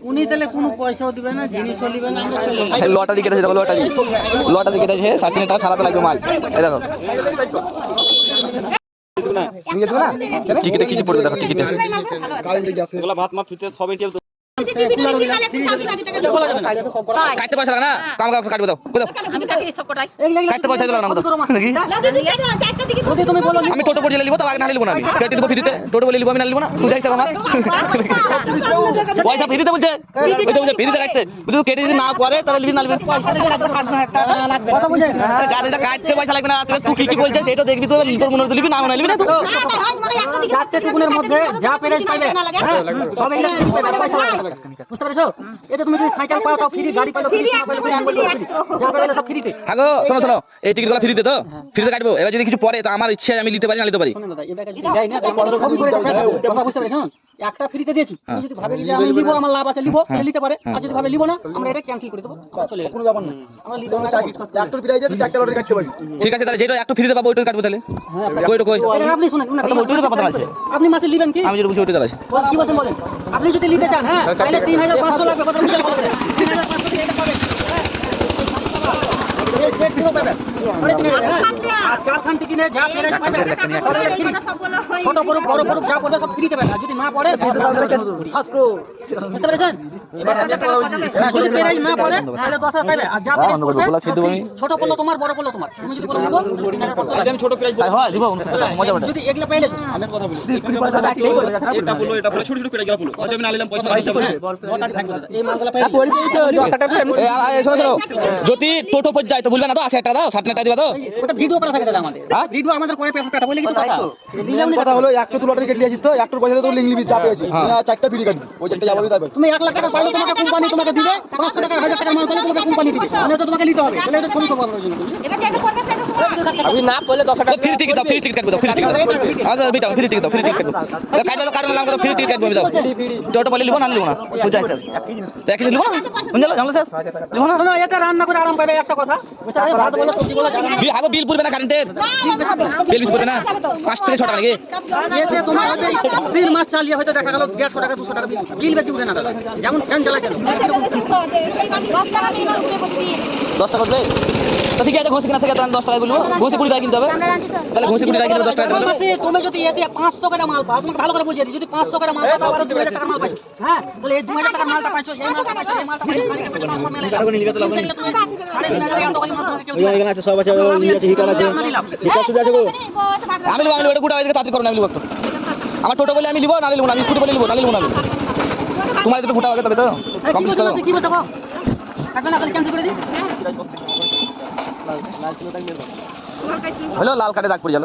উনি তাহলে কোনো পয়সাও দিবে না, জিনিসও দিবে না, আমরা চলে যাবো। লটারি কেটেছে, দেখো লটারি কেটেছে, 3.5 টাকা ছাড়াতে লাগবে মাল। এই দেখো টিকিটে কি কি পড়বে, দেখো টিকিটে ভাত মাছ ছুটে সব এটিএম কাটতে পয়সা লাগে না, কাম কাটবে দাও কাটতে পয়সা লাগে না আমি টোটো করে নিব, তো আগে না নিব না, আমি কেটে দেবো ফ্রিতে, টোটো বলে নিব, আমি না নিব না, বুঝাইছ আমার পয়সা ফ্রিতে বলছে, ফ্রিতে কাটতে বুঝলি, কেটে যদি না পরে তাহলে নিবি না নিবি, গাড়িটা কাটতে পয়সা লাগবে না, তুই কি কি বলছিস সেটা দেখবি, তো তোর মনে হতে নিবি না মনে নিবি না, মধ্যে যা পেরেছ পাইবে সব এগুলা পয়সা লাগবে, বুঝতে পেরেছো? এটা তুমি যদি সাইকেল পাও তাও ফ্রি, গাড়ি পাও ফ্রি, যা পাইবে সব ফ্রিতে। আগো শোনো এই টিকিটগুলো ফ্রিতে, তো ফ্রিতে কাটবো, এবার যদি কিছু পরে তো আমার ইচ্ছে আমি নিতে পারি না নিতে পারি। শুনুন দাদা, এটা যদি যাই না তাই সবই করে কথা বুঝতে পেরেছেন? একটা ফ্রিতে দিয়েছি, তুমি যদি ভাবে যে আমি নিব, আমার লাভ আছে, নিব তাহলে নিতে পারে, আর যদি ভাবে নিব না আমরা এটা ক্যান্সেল করে দেব, আমরা চলে যাব, কোনো ব্যাপার না, আমরা নিতে না একটা প্রাইজ আছে, 4টা লটারি কাটতে পারি। ঠিক আছে, তাহলে যেটা একটু ফ্রিতে পাবো ওইটাই কাটবো, তাহলে কইটা কই আপনি শুনুন, ওইটাই কথা আছে, আপনি মাসে নেবেন কি? আমি যেটা বুঝি ওইটাই আছে, কি বলেন বলেন, আপনি যদি নিতে চান, হ্যাঁ তাহলে 3500 লাগবে, কত বুঝলেন? 3500 দিয়ে এটা পাবেন, এই সেট দিব পাবেন, আরে তিন আর চারখান টিকিনে যা পেরেছ পাবেন, ছোট বড় বড় বড় যা পড়বে সব ফ্রি দেবেন, আর যদি না পড়ে সাতকো, বুঝতে পেরেছেন? যদি পেরেছ না পড়ে তাহলে 10,000 পাবে, আর যা পেরেছ ছোট পড়লো তোমার, বড় পড়লো তোমার, তুমি যদি বলো দিব আমি ছোট প্রাইজ তাই হয় দিব মজা হবে, যদি এগুলা পাইলে আমি কথা বলি, এটা বলো ছোট ছোট প্রাইজ গুলো হয়তো আমি না নিলাম পয়সা লটারি থাকবে, এই মালগুলা পাইলে শোনো যদি টোটো পর যায় তো বলবে না তো 80 টাকা দাও, 60 টাকা দিবা তো, ওটা ভিডিও করা থাকে দাদা, আমাদের ভিডিও আমাদের করে পেটা বলে কিছু কথা কথা হলো একটা তুই লটারি কেটে দিয়েছিস, তো একটা পয়সা তো লিংক লিবি, যা পেয়েছিস 4টা ফ্রি কাটবি, ওই 4টা যাবে তাই তুমি 1 লাখ টাকা পাইলে তোমাকে কোম্পানি তোমাকে দিবে, 500 টাকা 1000 টাকা মাল পাইলে তোমাকে কোম্পানি দিবে, মানে তো তোমাকে নিতে হবে, তাহলে এটা ছবি সবার জন্য আমি না করলে 10 টাকা ফ্রি টিকিট দাও, ফ্রি টিকিট কাটবো, ফ্রি টিকিট আচ্ছা বিটা ফ্রি টিকিট দাও, ফ্রি টিকিট কাটবো, কাটবো তো কারণ নাম করে ফ্রি টিকিট কাটবো, আমি দাও টোটো বলে লিবো না লিবো না, বুঝাই স্যার দেখি লিবো না, বুঝলো জানলো স্যার লিবো না, শোনো, এটা রান্না করে আরাম পাবে, একটা কথা বুঝছো, ভাত বলো সবজি বলো জানা আগে বিল পড়বে না কারেন্টের, বিল পড়বে না 5 থেকে 6 টাকা নাকি, এতে তোমার কাছে 3 মাস চালিয়ে হয়তো দেখা গেল 150 টাকা 200 টাকা বিল বেশি উঠে না দাদা, যেমন ফ্যান চালায় কেন 10 টাকা দেবে তো ঠিক আছে, ঘষে কিনা থেকে 10 টাকা বলবো, ঘষে 20 টাকা কিনতে হবে, তাহলে ঘষে 20 টাকা কিনতে 10 টাকা দেবে, তুমি যদি এতে 500 টাকা মাল পাও, তোমাকে ভালো করে বুঝিয়ে দিই, যদি 500 টাকা মাল পাও আর 2000 টাকা মাল পাইছো, হ্যাঁ তাহলে এই 2000 টাকা মালটা পাইছো, এই মালটা পাইছো, এই মালটা পাইছো, এখানে আছে, সব আছে, ইয়ে আছে, হিকার আছে, হিকার শুধু আছে গো, আমি লিবো ওটা গুটা এদিকে তাড়াতাড়ি করো না, আমি লিবো একটু, আমার টোটো বলে আমি লিবো না লিবো না, আমি স্কুটি বলে লিবো না লিবো না, আমি তোমার একটু ফুটা হবে তবে তো কমপ্লিট করো, কি বলছো থাকবে না, তাহলে ক্যান্সেল করে দিই, হলো লাল কাটে দাগ পড়ে গেল।